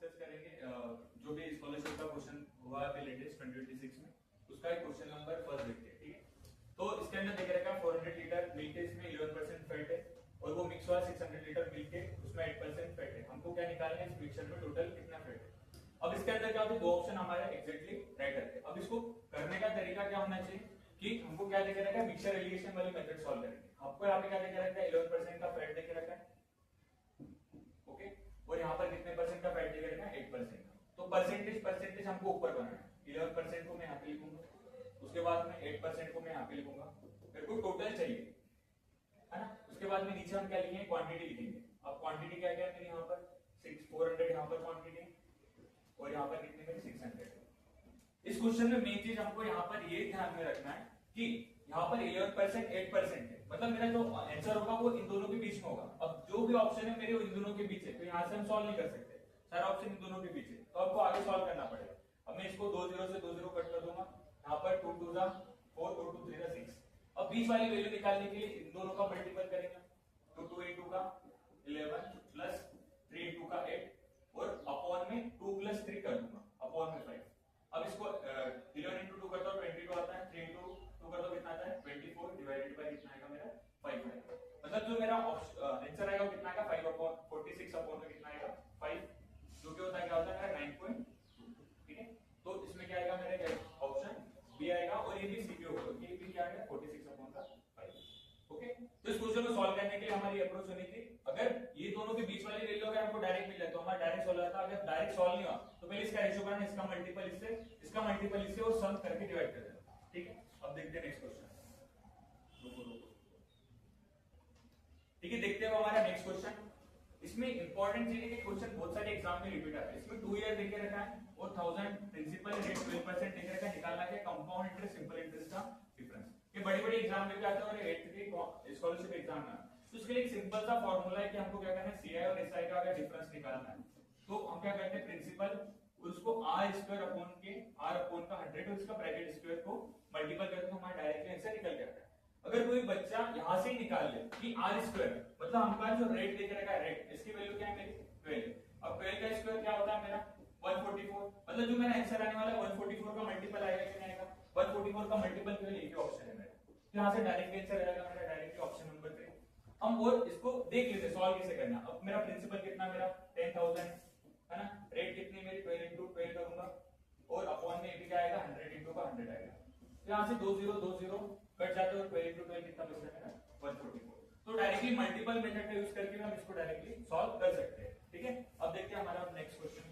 Discuss करेंगे जो भी स्कॉलरशिप का क्वेश्चन हुआ है लेटेस्ट 2026 में, उसका एक क्वेश्चन नंबर फर्स्ट देखते हैं। ठीक है, तो इसके अंदर देख रखा है 400 लीटर मिल्क है, इसमें 11% फैट है और वो मिक्स हुआ 600 लीटर मिल्क है, उसमें 8% फैट है। हमको क्या निकालना है, इस मिक्सचर में टोटल कितना फैट है। अब इसके अंदर क्या होता है, दो ऑप्शन हमारे एग्जैक्टली राइट रहते हैं। अब इसको करने का तरीका क्या होना चाहिए कि हमको क्या देखे रखा है, मिक्सचर एलिगेशन वाली मेथड सॉल्व करेंगे। आपको यहाँ पे क्या देखे रखा है, 11% का फैट देखे रखा है, ओके, और यहाँ पर कितने परसेंट का फैट देखे रखा है, 8% का। तो परसेंटेज हमको ऊपर बनाना है। 11% को मैं यहाँ पे लिखूंगा, उसके बाद में 8% को मैं यहाँ पे लिखूंगा, मेरे को टोटल चाहिए, है ना। उसके बाद में नीचे हम क्या लिखेंगे, क्वांटिटी लिखेंगे। अब क्वांटिटी क्या क्या है मेरी, यहाँ पर 400 यहाँ पर क्वांटिटी और यहाँ पर कितने में 600। इस क्वेश्चन में मेन चीज हमको यहाँ पर ये ध्यान में रखना है कि यहाँ पर 11% 8% है, मतलब मेरा जो आंसर होगा वो इन दोनों के बीच में होगा। अब जो भी ऑप्शन है मेरे वो इन दोनों के बीच है, तो यहाँ से हम सॉल्व नहीं कर सकते, सारा ऑप्शन इन दोनों के बीच है, तो आपको आगे सॉल्व करना पड़ेगा। अब मैं इसको 2 0 से 2 0 कट कर दूंगा, यहाँ पर 2 2 4 2 2 3 6। अब बीच वाली वैल्यू निकालने के लिए इन दोनों का मल्टीपल करेंगे, तो 2 into का 11 प्लस 3 into का 8 और अपॉन में 2 plus 3 कर दूंगा, अपॉन में 5। अब इसको 11 into 2 करता हूं 22 आता है, 3 into 2 करता हूं कितना आता है 24 डिवाइडेड बाय कितना आएगा मेरा 5 आएगा। मतलब जो मेरा आंसर आएगा वो कितना आएगा 5/46 अपॉन में कितना आएगा 5, जो कि होता है क्या होता है 9.2। ठीक है, तो इसमें क्या आएगा मेरा ऑप्शन बी आएगा और ये भी सी होगा, ये भी क्या आएगा 46/5। ओके, तो इस क्वेश्चन को सॉल्व करने के लिए हमारी अप्रोच होनी थी, अगर ये दोनों के बीच वाली वैल्यू अगर हमको डायरेक्ट मिल जाए तो हमारा डायरेक्ट सॉल्व होता है। अगर डायरेक्ट सॉल्व नहीं हुआ तो पहले इसका रेशियो करना, इसका मल्टीपल इससे, इसका मल्टीपल इससे और सम करके डिवाइड कर देना। ठीक है, अब देखते हैं नेक्स्ट क्वेश्चन। ठीक है, देखते हैं हमारा नेक्स्ट क्वेश्चन। इसमें इंपॉर्टेंट चीज है कि क्वेश्चन बहुत सारे एग्जाम में रिपीट आता है। इसमें 2 ईयर देके रखा है और 1000 प्रिंसिपल रेट 12% देके रखा है, निकालना है कंपाउंड इंटरेस्ट सिंपल इंटरेस्ट का डिफरेंस। ये बड़ी-बड़ी एग्जाम में भी आता है और 8th की स्कॉलरशिप एग्जाम में। तो इसके लिए एक सिंपल सा फार्मूला है कि हमको क्या करना है, सीआई और एसआई का अगर डिफरेंस निकालना है तो हम क्या करते हैं, प्रिंसिपल उसको r स्क्वायर अपॉन के r अपॉन का 100 और इसका ब्रैकेट स्क्वायर को मल्टीपल करते हैं तो हमारा डायरेक्टली आंसर निकल जाता है। अगर कोई बच्चा यहां से निकाल ले कि r स्क्वायर मतलब हमारा जो रेट देके रखा है, रेट इसकी वैल्यू क्या है मेरी 12। अब 12 का स्क्वायर क्या होता है मेरा 144, मतलब जो मेरा आंसर आने वाला है 144 का मल्टीपल आएगा कि नहीं आएगा, 144 का मल्टीपल जो है ये ऑप्शन है मेरा, तो यहां से डायरेक्टली आंसर आएगा मेरा डायरेक्टली ऑप्शन नंबर 3। हम और इसको देख लेते हैं सॉल्व कैसे करना। अब मेरा प्रिंसिपल कितना मेरा 10,000 है ना, रेट कितनी मेरी 12 into 12 करूंगा और अपॉन में ये भी क्या आएगा 100 into का 100 आएगा, तो यहां से 2 0 कट जाते हैं और 12 into 12 कितना बचता है मेरा 144। तो डायरेक्टली मल्टीपल मेथड का यूज करके हम इसको डायरेक्टली सॉल्व कर सकते हैं। ठीक है, अब देखते हैं हमारा नेक्स्ट क्वेश्चन।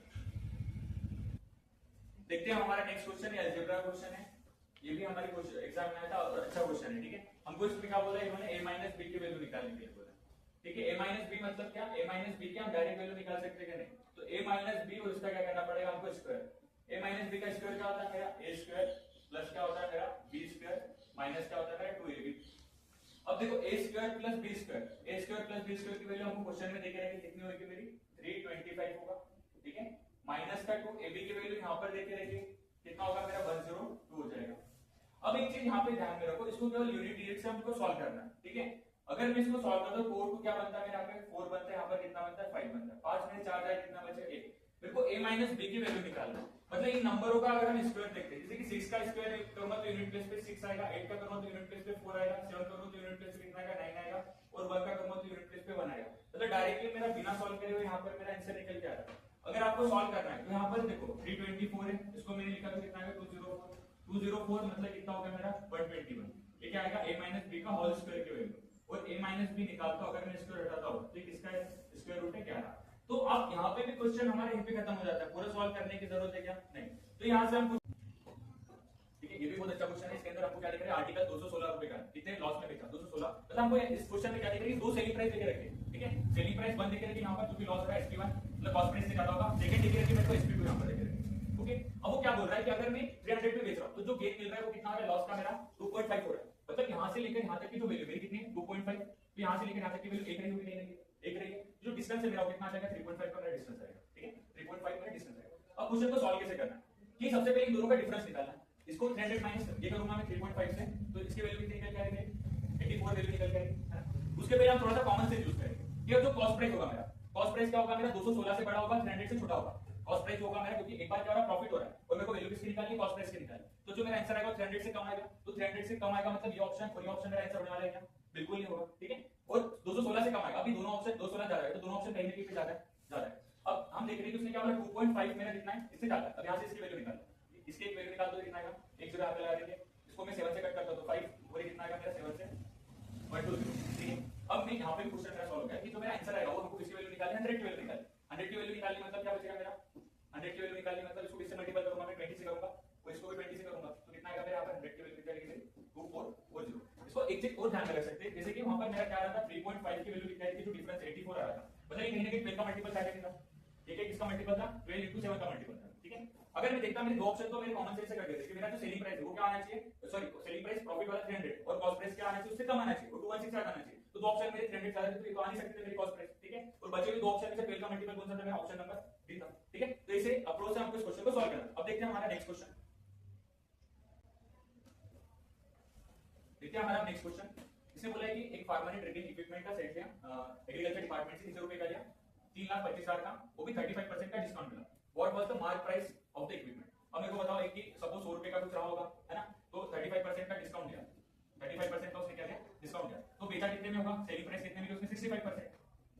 देखते हैं हमारा नेक्स्ट क्वेश्चन है अलजेब्रा क्वेश्चन है, ये भी हमारे एग्जाम में आया था और अच्छा क्वेश्चन है। ठीक है, हमको इसमें क्या बोला, इन्होंने a माइनस बी की वैल्यू निकालने के लिए बोला। ठीक है, a माइनस बी मतलब क्या, a माइनस बी की हम डायरेक्ट वैल्यू निकाल सकते हैं कि नहीं, तो a माइनस बी और इसका क्या करना पड़ेगा हमको स्क्वायर। a माइनस बी का स्क्वायर क्या होता है मेरा a स्क्वायर प्लस क्या होता है मेरा b स्क्वायर माइनस क्या होता है मेरा 2ab। अब देखो a square plus b square की वैल्यू हमको क्वेश्चन में देखे रहेगी कितनी होगी मेरी 325 होगा। ठीक है, माइनस का 2ab की वैल्यू यहां पर देखे रहेगी कितना होगा मेरा 102 हो जाएगा। अब एक चीज यहाँ पे ध्यान में रखो, इसको केवल यूनिट डिजिट से हमको सॉल्व करना है। ठीक है, अगर मैं इसको सॉल्व करता हूं 4 2 क्या बनता है मेरा यहाँ पे 4 बनता है, यहाँ पर कितना बनता है 5 बनता है, 5 में 4 जाए कितना बचे 1। मेरे को a माइनस बी की वैल्यू निकालना है, मतलब इन नंबरों का अगर हम स्क्वायर देखते हैं, जैसे कि 6 का स्क्वायर करूंगा तो यूनिट प्लेस पे 6 आएगा, 8 का करूंगा तो यूनिट प्लेस पे 4 आएगा, 7 करूंगा तो यूनिट प्लेस पे कितना आएगा 9 आएगा और 1 का करूंगा तो यूनिट प्लेस पे 1 आएगा। मतलब डायरेक्टली मेरा बिना सॉल्व करे हुए यहाँ पर मेरा आंसर निकल के आ रहा है। अगर आपको सॉल्व करना है तो यहाँ पर देखो 324 है, इसको मैंने लिखा तो कितना आएगा 204 मतलब कितना होगा मेरा 121। ये क्या आएगा a माइनस बी का होल स्क्वायर की वैल्यू, और a माइनस बी निकालता हूं अगर मैं स्क्वायर हटाता हूं तो किसका स्क्वायर रूट है 11। तो अब यहाँ पे भी क्वेश्चन हमारे यहीं पे खत्म हो जाता है, पूरा सॉल्व करने की जरूरत है क्या, नहीं। तो यहाँ से हम कुछ, ठीक है, ये भी बहुत अच्छा क्वेश्चन है। इसके अंदर आपको क्या लिख रहा है, आर्टिकल 216 रुपए का कितने लॉस में बेचा 216, मतलब हमको इस क्वेश्चन में क्या लिख रही है, 2 सेलिंग प्राइस देके रखे। ठीक है, सेलिंग प्राइस 1 देके रखी यहाँ पर, जो कि लॉस हो रहा है SP1 मतलब कॉस्ट प्राइस से ज्यादा होगा। सेकंड देके रखी मेरे को SP2 यहाँ पर देके रखी। ओके, अब वो क्या बोल रहा है कि अगर मैं 300 पे बेच रहा हूं तो जो गेन मिल रहा है वो कितना हो रहा है, लॉस का मेरा 2.5 हो रहा है। मतलब यहां से लेकर यहां तक की जो वैल्यू मेरी कितनी है 2.5, तो यहां से लेकर यहां तक की वैल्यू एक रही होगी नहीं, एक रही है। जो डिस्टेंस है मेरा वो कितना आ जाएगा 3.5 का मेरा डिस्टेंस आएगा। ठीक है, 3.5 मेरा डिस्टेंस आएगा। अब क्वेश्चन को सॉल्व कैसे करना है कि सबसे पहले इन दोनों का डिफरेंस निकालना है। इसको 300 माइनस ये करूंगा मैं 3.5 से, तो इसकी वैल्यू कितनी निकल के आएगी 84 वैल्यू निकल के आएगी, है ना। उसके पहले हम थोड़ा सा कॉमन सेंस यूज करेंगे कि अब जो कॉस्ट प्राइस होगा मेरा, कॉस्ट प्राइस क्या होगा मेरा 216 से बड़ा होगा 300 से छोटा होगा, कॉस्ट प्राइस होगा मेरा, क्योंकि एक बार क्या हो रहा है, प्रॉफिट हो रहा है और मेरे को वैल्यू किसकी निकालनी है, कॉस्ट प्राइस की निकालनी। तो जो मेरा आंसर आएगा 300 से कम आएगा, तो 300 से कम आएगा मतलब ये ऑप्शन और ये ऑप्शन मेरा आंसर होने वाला है क्या, बिल्कुल नहीं होगा, ठीक है। और 216 से कम आएगा, अभी दोनों ऑप्शन 216 जा रहा है, तो दोनों ऑप्शन कहीं ना कहीं पे ज्यादा है। अब हम देख रहे हैं कि उसने क्या बोला 2.5 मेरा कितना है, इससे ज्यादा। अब यहां से इसकी वैल्यू निकाल, इसकी एक वैल्यू निकाल दो, कितना आएगा, एक जीरो यहां पे लगा देंगे, इसको मैं 7 से कट करता हूं तो 5 और ये कितना आएगा मेरा 7 से 120, ठीक है। अब मैं यहां पे क्वेश्चन मेरा सॉल्व हो गया कि जो मेरा आंसर आएगा वो हमको किसकी वैल्यू निकालनी है, 100 की वैल्यू निकालनी। 100 की वैल्यू निकालनी मतलब क्या बचेगा मेरा, 100 की वैल्यू निकालनी मतलब इसको किससे मल्टीपल करूंगा मैं, 20 से करूंगा, और इसको भी 20 से करूंगा, तो कितना आएगा मेरा, यहां पर 100 की वैल्यू निकालेंगे 2440। इसको एक चीज और ध्यान में रख सकते हैं, जैसे कि वहां पर मेरा क्या आ रहा था 3.5 की वैल्यू निकाली थी, जो डिफरेंस 84 आ रहा था, मतलब ये कहीं ना कहीं 12 का मल्टीपल था, ठीक है, किसका मल्टीपल था, 12 into 7 का मल्टीपल था, ठीक है। अगर मैं देखता मेरे दो ऑप्शन तो मेरे कॉमन सेंस से कट गए थे कि मेरा जो सेलिंग प्राइस है वो क्या आना चाहिए, सॉरी सेलिंग प्राइस प्रॉफिट वाला 300 और कॉस्ट प्राइस क्या आना चाहिए, उससे कम आना चाहिए, और 216 से आना चाहिए। तो दो ऑप्शन मेरे 300 ज्यादा थे, तो ये तो आ नहीं सकते थे मेरी कॉस्ट प्राइस, ठीक है। और बचे हुए दो ऑप्शन में से 12 का मल्टीपल कौन सा था, मेरा ऑप्शन नंबर डी था, ठीक है। तो इसे अप्रोच से हमको इस क्वेश्चन को सॉल्व करना। अब देखते हैं हमारा नेक्स्ट क्वेश्चन, देखते हैं हमारा नेक्स्ट क्वेश्चन। इसने बोला है कि एक फार्मर ने ट्रेडिंग इक्विपमेंट का सेट लिया, एग्रीकल्चर डिपार्टमेंट से, कितने रुपए का लिया, 3,25,000 का, वो भी 35% का डिस्काउंट मिला। What was the mark price of the equipment. अब मेरे को बताओ एक कि सपोज 100 रुपए का कुछ रहा होगा, है ना, तो 35% का डिस्काउंट दिया, 35% का उसने क्या दिया, डिस्काउंट दिया, तो बेचा कितने में होगा, सेलिंग प्राइस कितने में, उसने 65%,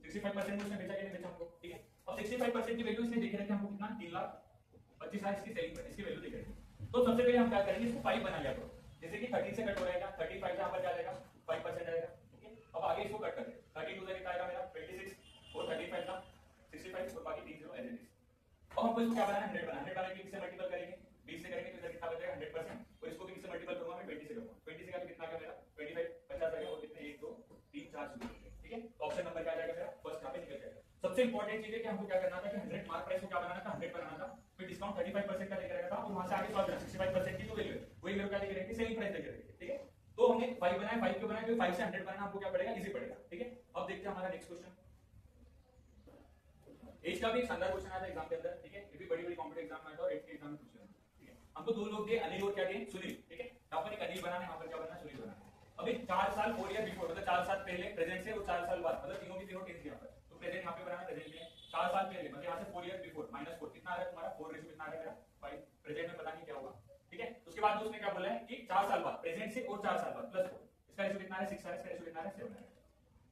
65% में उसने बेचा, कितने बेचा हमको, ठीक है। अब 65% की वैल्यू इसने देखे रखी हमको कितना, 3,25,000 इसकी सेलिंग प्राइस, इसकी वैल्यू देखे रखी। तो सबसे पहले हम क्या करेंगे, इसको 5 बना लिया करो, जैसे कि 30 से कट हो जाएगा, 35 यहाँ पर क्या जाएगा 5% आएगा, ठीक है। अब आगे इसको कट करें, 32 से कितना आएगा मेरा 26 और 35 का 65 और बाकी 3 0 एज इट इज। अब हमको इसको क्या बनाना है, 100 बनाना है, 100 बनाने के लिए किससे मल्टीपल करेंगे, 20 से करेंगे, तो इधर कितना बचेगा 100%, और इसको भी किससे मल्टीपल करूंगा मैं, 20 से करूंगा, 20 से का कितना का मेरा 25 50 आएगा, और कितने 1 2 3 4 0, ठीक है। तो ऑप्शन नंबर क्या आ जाएगा मेरा, फर्स्ट यहाँ पे निकल जाएगा। सबसे इंपॉर्टेंट चीज है कि हमको क्या करना था कि 100 मार्क प्राइस को क्या बनाना था, 100 बनाना था, फिर डिस्काउंट 35% का लेकर आया था, और वहां से आगे सॉल्व करना 65% की जो वैल्यू है वही मेरे को क्या लेकर आएगी, सेलिंग प्राइस लेकर आएगी, ठीक है। तो हमने 5 बनाया, 5 क्यों बनाया, क्योंकि 5 से 100 बनाना हमको क्या पड़ेगा, इजी पड़ेगा, ठीक है। अब देखते हैं हमारा नेक्स्ट क्वेश्चन। एज का भी एक शानदार क्वेश्चन आया था एग्जाम के अंदर, ठीक है, ये भी बड़ी बड़ी कॉम्पिटिटिव एग्जाम में आता है और एज के एग्जाम में पूछा है, ठीक है। हमको दो लोग दिए, अनिल और क्या दिए, सुनील, ठीक है। यहाँ पर एक अनिल बनाना है, यहाँ पर क्या बनाना है, सुनील बनाना है। अभी 4 साल 4 ईयर बिफोर, मतलब 4 साल पहले प्रेजेंट से और 4 साल बाद, मतलब तीनों की तीनों टेंस यहाँ पर, तो प्रेजेंट यहाँ पे बनाना, प्रेजेंट में 4 साल पहले, मतलब यहाँ से 4 ईयर बिफोर -4 कितना आ रहा है तुम्हारा, 4 रेशो कितना आ रहा है मेरा 5, प्रेजेंट में पता नहीं क्या होगा, ठीक है। उसके बाद उसने क्या बोला है कि 4 साल बाद प्रेजेंट से और 4 साल बाद +4, इसका रेशो कितना है 6 है, इसका रेशो कितना है 7 है।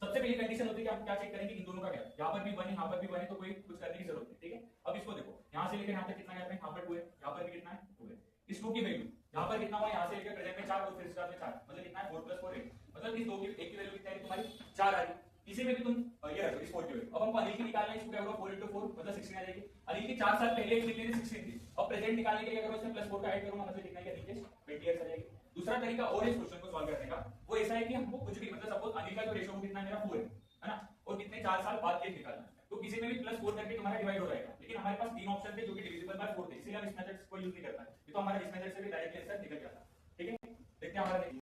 सबसे पहली कंडीशन होती है कि हम क्या चेक करेंगे, इन दोनों का क्या, यहाँ पर भी 1 है, यहाँ पर भी 1 है, तो कोई कुछ करने की जरूरत नहीं, ठीक है। अब इसको देखो, यहाँ से लेकर यहाँ तक कितना गैप है, यहाँ पर 2 है, यहाँ पर भी कितना है 2 है। इस 2 की वैल्यू यहाँ पर कितना हुआ, यहाँ से लेकर प्रेजेंट में 4 और फिर इसके बाद में 4, मतलब कितना है 4 + 4 8, मतलब इस 2 की एक की वैल्यू कितना है तुम्हारी 4 आ रही। इसी में भी तुम ये रखो इस 4 की वैल्यू। अब हमको अनिल की निकालना है, इसको क्या होगा 4 × 4 मतलब 16 आ जाएगी। अनिल की 4 साल पहले कितनी थी 16 थी, अब प्रेजेंट निकालने के लिए अगर मैं इसमें +4 का ऐड करूंगा मतलब कितना है नीचे 20 इयर्स आ जाएगी। दूसरा तरीका और इस क्वेश्चन को सॉल्व करने का वो ऐसा है कि हमको कुछ भी, मतलब सपोज अनिल का जो रेशो कितना है मेरा 4 है ना, और कितने 4 साल बाद के निकालना है, तो किसी में भी +4 करके तुम्हारा डिवाइड हो जाएगा, लेकिन हमारे पास 3 ऑप्शन थे जो कि डिविजिबल बाय 4 थे, इसलिए हम इस मेथड को यूज नहीं करते, ये तो हमारा इस मेथड से भी डायरेक्टली आंसर निकल जाता है, ठीक है। देखते हैं हमारा